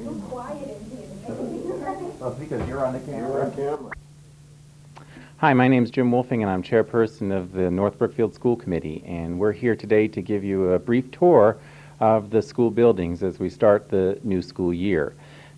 Too quiet in here. Well, because you're on the camera. Hi, my name is Jim Wuelfing, and I'm chairperson of the North Brookfield School Committee. And we're here today to give you a brief tour of the school buildings as we start the new school year.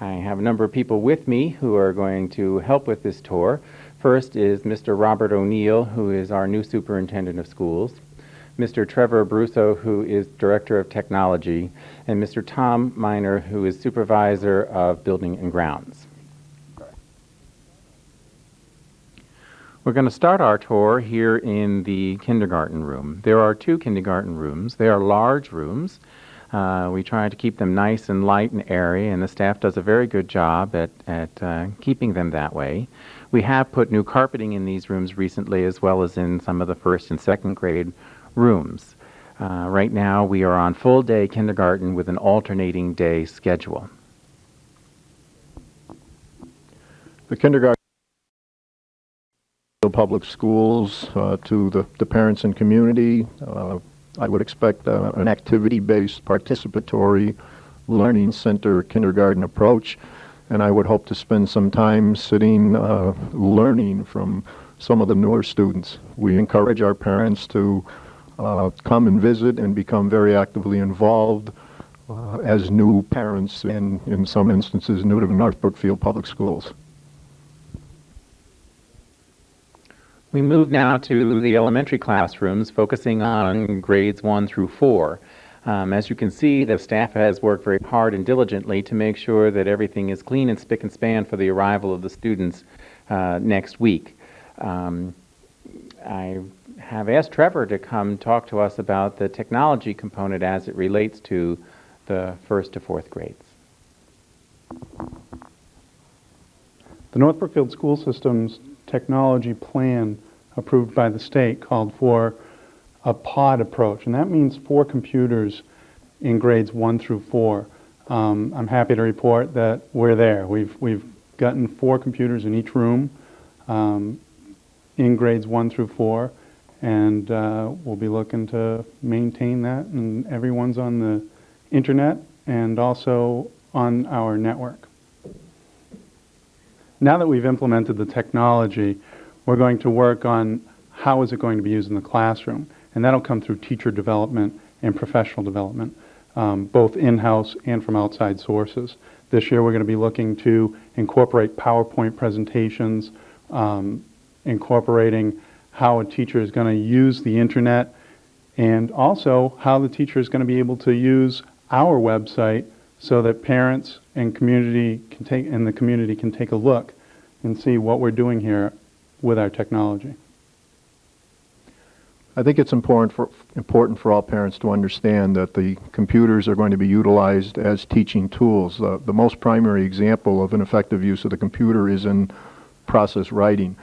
I have a number of people with me who are going to help with this tour. First is Mr. Robert O'Neill, who is our new superintendent of schools, Mr. Trevor Bruso, who is director of technology, and Mr. Tom Miner, who is supervisor of building and grounds. We're going to start our tour here in the kindergarten room. There are two kindergarten rooms. They are large rooms. We try to keep them nice and light and airy, and the staff does a very good job at keeping them that way. We have put new carpeting in these rooms recently, as well as in some of the first and second grade rooms. Right now we are on full-day kindergarten with an alternating day schedule. The kindergarten public schools to the parents and community. I would expect an activity-based, participatory, learning center kindergarten approach, and I would hope to spend some time sitting learning from some of the newer students. We encourage our parents to come and visit and become very actively involved as new parents and, in some instances, new to North Brookfield Public Schools. We move now to the elementary classrooms, focusing on grades 1 through 4. As you can see, the staff has worked very hard and diligently to make sure that everything is clean and spick and span for the arrival of the students next week. I have asked Trevor to come talk to us about the technology component as it relates to the 1st to 4th grades. The North Brookfield School System's technology plan approved by the state called for a pod approach, and that means 4 computers in grades 1 through 4. I'm happy to report that we're there. We've gotten 4 computers in each room in grades 1 through 4, and we'll be looking to maintain that, and everyone's on the internet and also on our network. Now that we've implemented the technology, we're going to work on how is it going to be used in the classroom, and that'll come through teacher development and professional development, both in-house and from outside sources. This year we're going to be looking to incorporate PowerPoint presentations, incorporating how a teacher is going to use the internet, and also how the teacher is going to be able to use our website so that parents and community can take a look and see what we're doing here with our technology. I think it's important for all parents to understand that the computers are going to be utilized as teaching tools. The most primary example of an effective use of the computer is in process writing.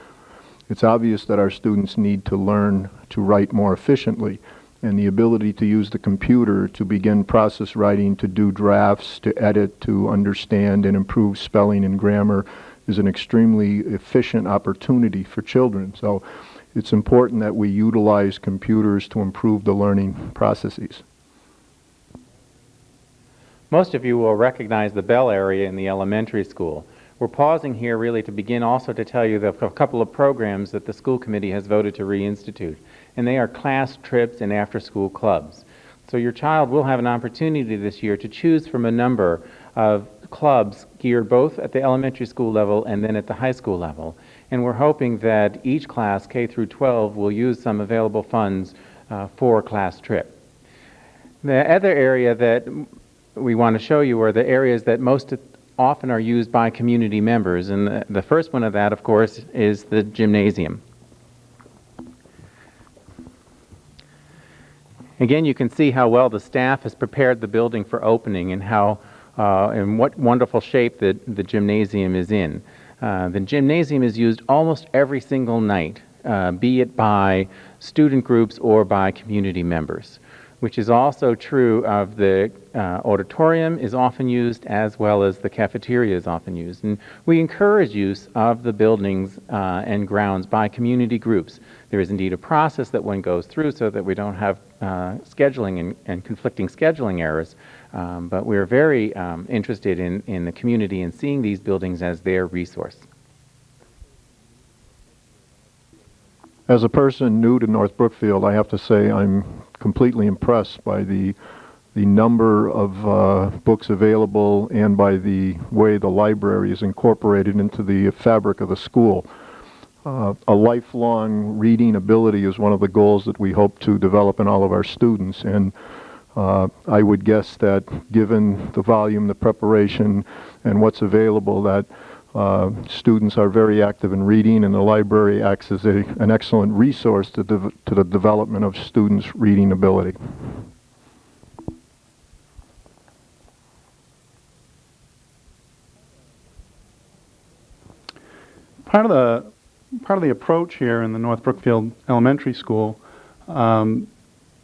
It's obvious that our students need to learn to write more efficiently, and the ability to use the computer to begin process writing, to do drafts, to edit, to understand and improve spelling and grammar is an extremely efficient opportunity for children. So it's important that we utilize computers to improve the learning processes. Most of you will recognize the Bell area in the elementary school. We're pausing here really to begin also to tell you a couple of programs that the school committee has voted to reinstitute, and they are class trips and after-school clubs. So your child will have an opportunity this year to choose from a number of clubs geared both at the elementary school level and then at the high school level. And we're hoping that each class, K through 12, will use some available funds for a class trip. The other area that we want to show you are the areas that most often are used by community members. And the first one of that, of course, is the gymnasium. Again, you can see how well the staff has prepared the building for opening and how in what wonderful shape the gymnasium is in. The gymnasium is used almost every single night, be it by student groups or by community members. which is also true of the auditorium is often used, as well as the cafeteria is often used. And we encourage use of the buildings and grounds by community groups. There is indeed a process that one goes through so that we don't have scheduling and conflicting scheduling errors, but we're very interested in the community and seeing these buildings as their resource. As a person new to North Brookfield, I have to say I'm completely impressed by the number of books available and by the way the library is incorporated into the fabric of the school. A lifelong reading ability is one of the goals that we hope to develop in all of our students, and I would guess that given the volume, the preparation, and what's available, that students are very active in reading, and the library acts as an excellent resource to the development of students' reading ability. Part of the approach here in the North Brookfield Elementary School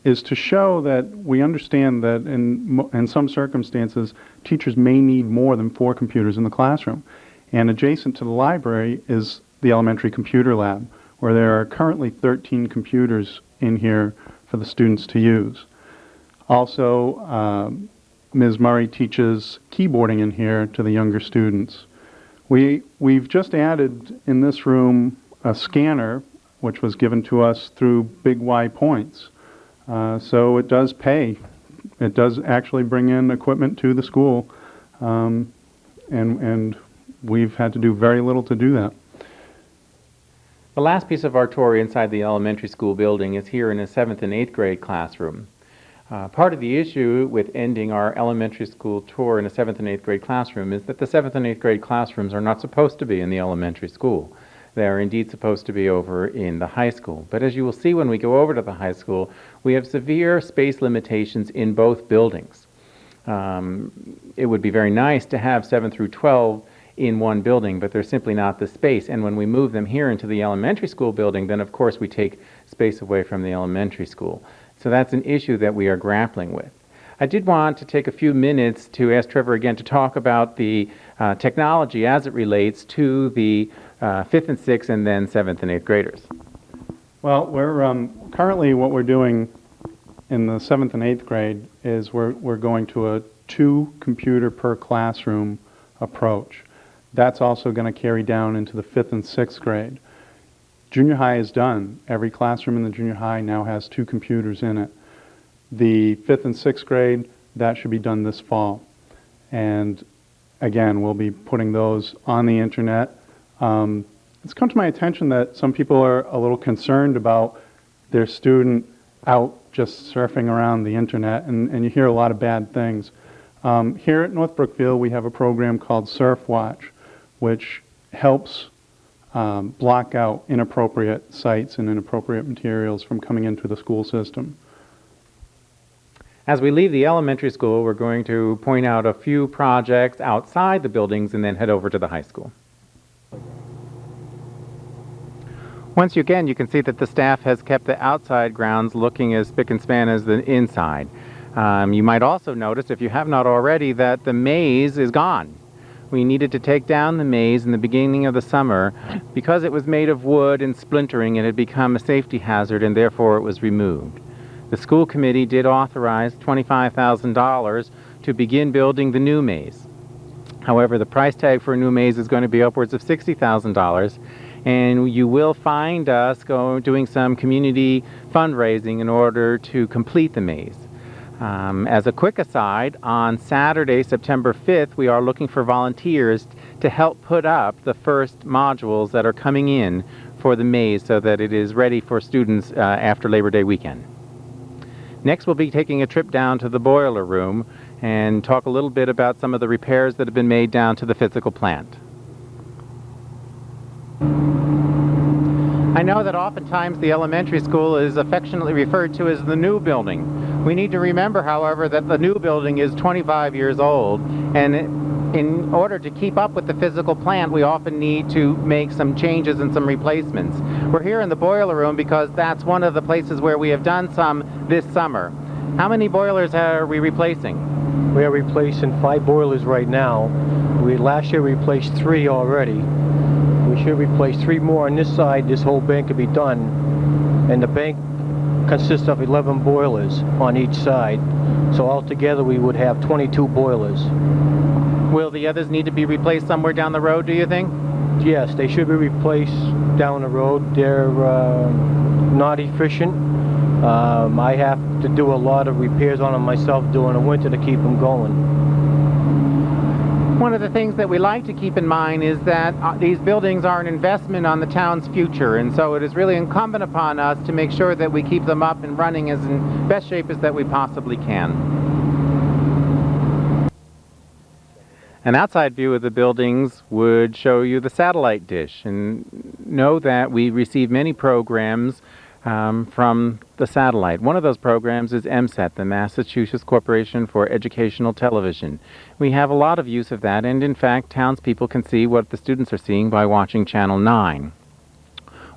is to show that we understand that in some circumstances, teachers may need more than 4 computers in the classroom. And adjacent to the library is the elementary computer lab, where there are currently 13 computers in here for the students to use. Also, Ms. Murray teaches keyboarding in here to the younger students. We've just added in this room a scanner, which was given to us through Big Y Points. So it does pay. It does actually bring in equipment to the school, and we've had to do very little to do that. The last piece of our tour inside the elementary school building is here in a 7th and 8th grade classroom. Part of the issue with ending our elementary school tour in a 7th and 8th grade classroom is that the 7th and 8th grade classrooms are not supposed to be in the elementary school. They are indeed supposed to be over in the high school. But as you will see when we go over to the high school, we have severe space limitations in both buildings. It would be very nice to have 7 through 12 in one building, but there's simply not the space. And when we move them here into the elementary school building, then of course we take space away from the elementary school. So that's an issue that we are grappling with. I did want to take a few minutes to ask Trevor again to talk about the technology as it relates to the 5th and 6th and then 7th and 8th graders. Well, we're currently what we're doing in the 7th and 8th grade is we're going to a 2 computer per classroom approach. That's also going to carry down into the 5th and 6th grade. Junior high is done. Every classroom in the junior high now has 2 computers in it. The 5th and 6th grade, that should be done this fall. And again, we'll be putting those on the internet. It's come to my attention that some people are a little concerned about their student out just surfing around the internet, and you hear a lot of bad things. Here at North Brookfield, we have a program called Surf Watch, which helps block out inappropriate sites and inappropriate materials from coming into the school system. As we leave the elementary school, we're going to point out a few projects outside the buildings and then head over to the high school. Once again, you can see that the staff has kept the outside grounds looking as spick and span as the inside. You might also notice, if you have not already, that the maze is gone. We needed to take down the maze in the beginning of the summer because it was made of wood and splintering. It had become a safety hazard, and therefore it was removed. The school committee did authorize $25,000 to begin building the new maze. However, the price tag for a new maze is going to be upwards of $60,000, and you will find us doing some community fundraising in order to complete the maze. As a quick aside, on Saturday, September 5th, we are looking for volunteers to help put up the first modules that are coming in for the maze so that it is ready for students after Labor Day weekend. Next, we'll be taking a trip down to the boiler room and talk a little bit about some of the repairs that have been made down to the physical plant. I know that oftentimes the elementary school is affectionately referred to as the new building. We need to remember, however, that the new building is 25 years old, and in order to keep up with the physical plant, we often need to make some changes and some replacements. We're here in the boiler room because that's one of the places where we have done some this summer. How many boilers are we replacing? We are replacing 5 boilers right now. Last year we replaced 3 already. We should replace 3 more on this side. This whole bank could be done. And the bank consists of 11 boilers on each side. So altogether we would have 22 boilers. Will the others need to be replaced somewhere down the road, do you think? Yes, they should be replaced down the road. They're not efficient. I have to do a lot of repairs on them myself during the winter to keep them going. One of the things that we like to keep in mind is that these buildings are an investment on the town's future, and so it is really incumbent upon us to make sure that we keep them up and running as in best shape as that we possibly can. An outside view of the buildings would show you the satellite dish, and know that we receive many programs from the satellite. One of those programs is MSET, the Massachusetts Corporation for Educational Television. We have a lot of use of that, and in fact, townspeople can see what the students are seeing by watching Channel 9.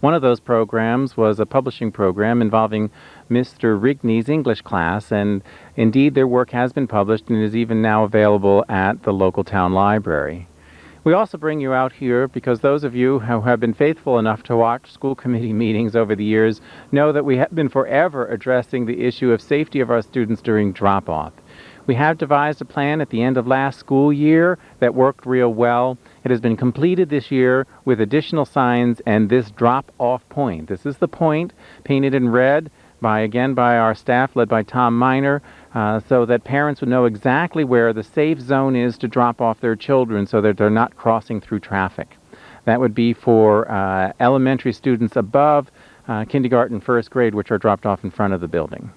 One of those programs was a publishing program involving Mr. Rigney's English class, and indeed their work has been published and is even now available at the local town library. We also bring you out here because those of you who have been faithful enough to watch school committee meetings over the years know that we have been forever addressing the issue of safety of our students during drop-off. We have devised a plan at the end of last school year that worked real well. It has been completed this year with additional signs and this drop-off point. This is the point painted in red by our staff led by Tom Miner, so that parents would know exactly where the safe zone is to drop off their children so that they're not crossing through traffic. That would be for elementary students above kindergarten, first grade, which are dropped off in front of the building.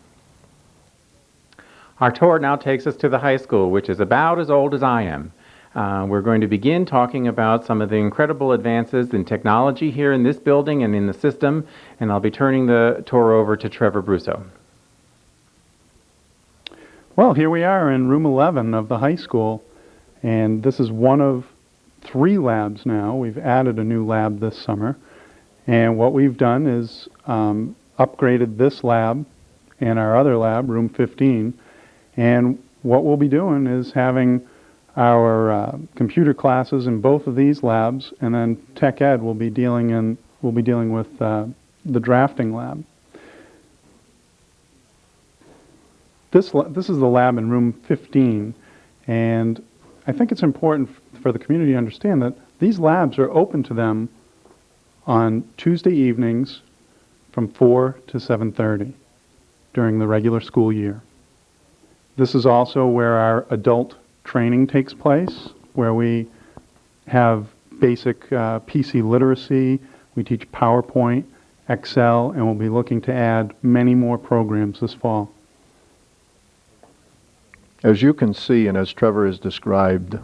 Our tour now takes us to the high school, which is about as old as I am. We're going to begin talking about some of the incredible advances in technology here in this building and in the system, and I'll be turning the tour over to Trevor Bruso. Well, here we are in room 11 of the high school, and this is one of 3 labs now. We've added a new lab this summer, and what we've done is upgraded this lab and our other lab, room 15, and what we'll be doing is having our computer classes in both of these labs, and then Tech Ed will be dealing with the drafting lab. This is the lab in room 15, and I think it's important for the community to understand that these labs are open to them on Tuesday evenings from 4 to 7:30 during the regular school year. This is also where our adult training takes place, where we have basic PC literacy, we teach PowerPoint, Excel, and we'll be looking to add many more programs this fall. As you can see, and as Trevor has described,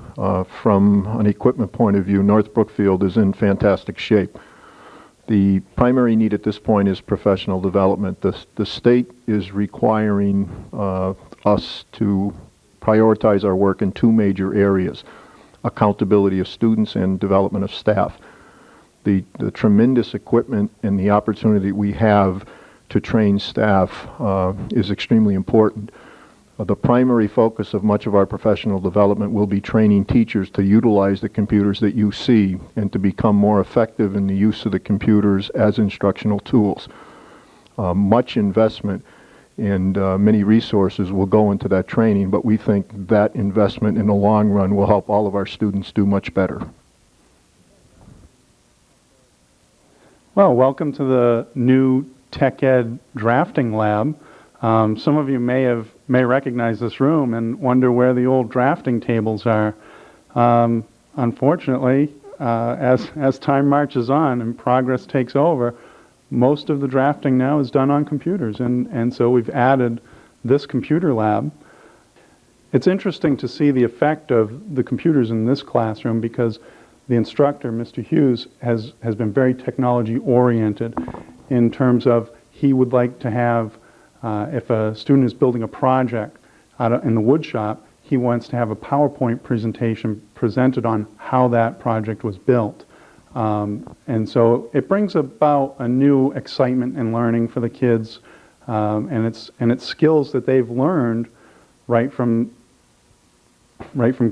from an equipment point of view, North Brookfield is in fantastic shape. The primary need at this point is professional development. The state is requiring us to prioritize our work in 2 major areas: accountability of students and development of staff. The tremendous equipment and the opportunity we have to train staff is extremely important. The primary focus of much of our professional development will be training teachers to utilize the computers that you see and to become more effective in the use of the computers as instructional tools. Much investment and many resources will go into that training, but we think that investment in the long run will help all of our students do much better. Well, welcome to the new Tech Ed drafting lab. Some of you may recognize this room and wonder where the old drafting tables are. Unfortunately, as time marches on and progress takes over, most of the drafting now is done on computers, and so we've added this computer lab. It's interesting to see the effect of the computers in this classroom because the instructor, Mr. Hughes, has been very technology oriented in terms of he would like to have, if a student is building a project in the wood shop, he wants to have a PowerPoint presentation presented on how that project was built. And so it brings about a new excitement and learning for the kids. And it's skills that they've learned right from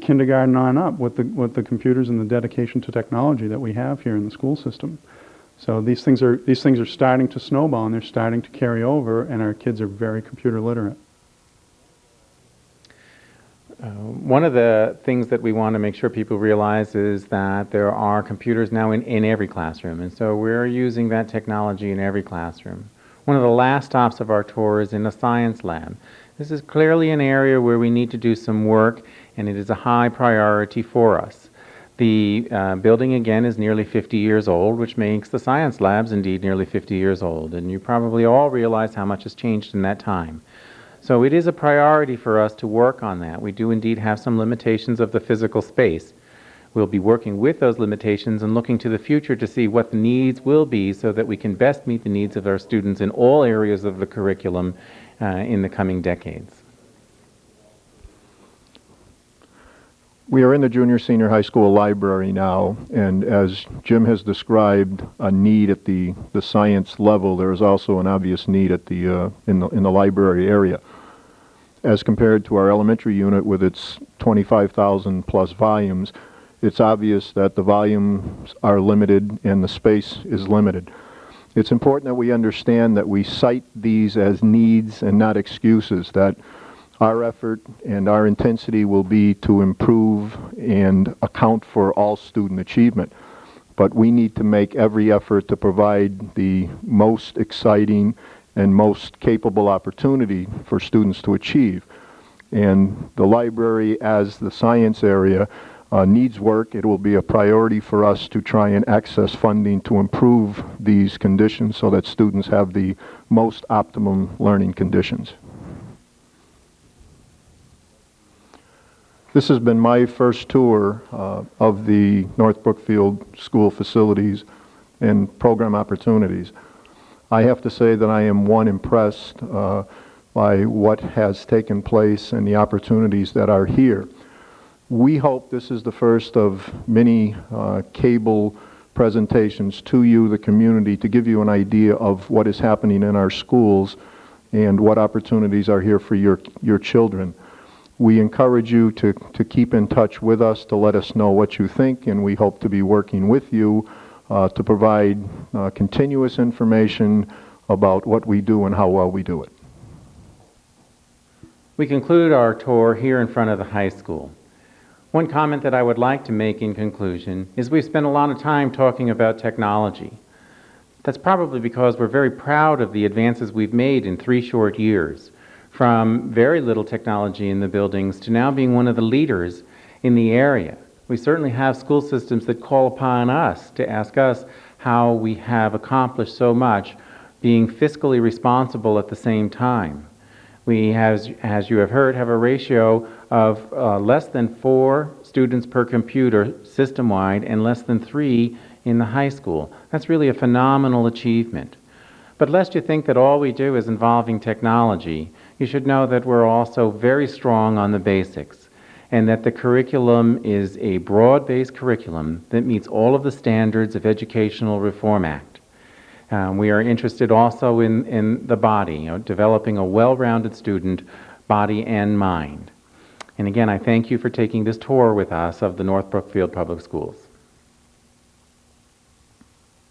kindergarten on up with the computers and the dedication to technology that we have here in the school system. So these things are starting to snowball, and they're starting to carry over, and our kids are very computer literate. One of the things that we want to make sure people realize is that there are computers now in every classroom, and so we're using that technology in every classroom. One of the last stops of our tour is in a science lab. This is clearly an area where we need to do some work, and it is a high priority for us. The building, again, is nearly 50 years old, which makes the science labs indeed nearly 50 years old, and you probably all realize how much has changed in that time. So it is a priority for us to work on that. We do indeed have some limitations of the physical space. We'll be working with those limitations and looking to the future to see what the needs will be so that we can best meet the needs of our students in all areas of the curriculum in the coming decades. We are in the junior senior high school library now, and as Jim has described a need at the science level, there is also an obvious need at in the library area. As compared to our elementary unit with its 25,000 plus volumes, it's obvious that the volumes are limited and the space is limited. It's important that we understand that we cite these as needs and not excuses, that our effort and our intensity will be to improve and account for all student achievement. But we need to make every effort to provide the most exciting and most capable opportunity for students to achieve. And the library, as the science area, needs work. It will be a priority for us to try and access funding to improve these conditions so that students have the most optimum learning conditions. This has been my first tour of the North Brookfield school facilities and program opportunities. I have to say that I am, one, impressed by what has taken place and the opportunities that are here. We hope this is the first of many cable presentations to you, the community, to give you an idea of what is happening in our schools and what opportunities are here for your children. We encourage you to keep in touch with us, to let us know what you think, and we hope to be working with you to provide continuous information about what we do and how well we do it. We conclude our tour here in front of the high school. One comment that I would like to make in conclusion is we've spent a lot of time talking about technology. That's probably because we're very proud of the advances we've made in 3 short years, from very little technology in the buildings to now being one of the leaders in the area. We certainly have school systems that call upon us to ask us how we have accomplished so much being fiscally responsible at the same time. We, as you have heard, have a ratio of less than 4 students per computer system-wide and less than 3 in the high school. That's really a phenomenal achievement. But lest you think that all we do is involving technology, you should know that we're also very strong on the basics, and that the curriculum is a broad-based curriculum that meets all of the standards of Educational Reform Act. We are interested also in the body, developing a well-rounded student, body and mind. And again, I thank you for taking this tour with us of the North Brookfield Public Schools.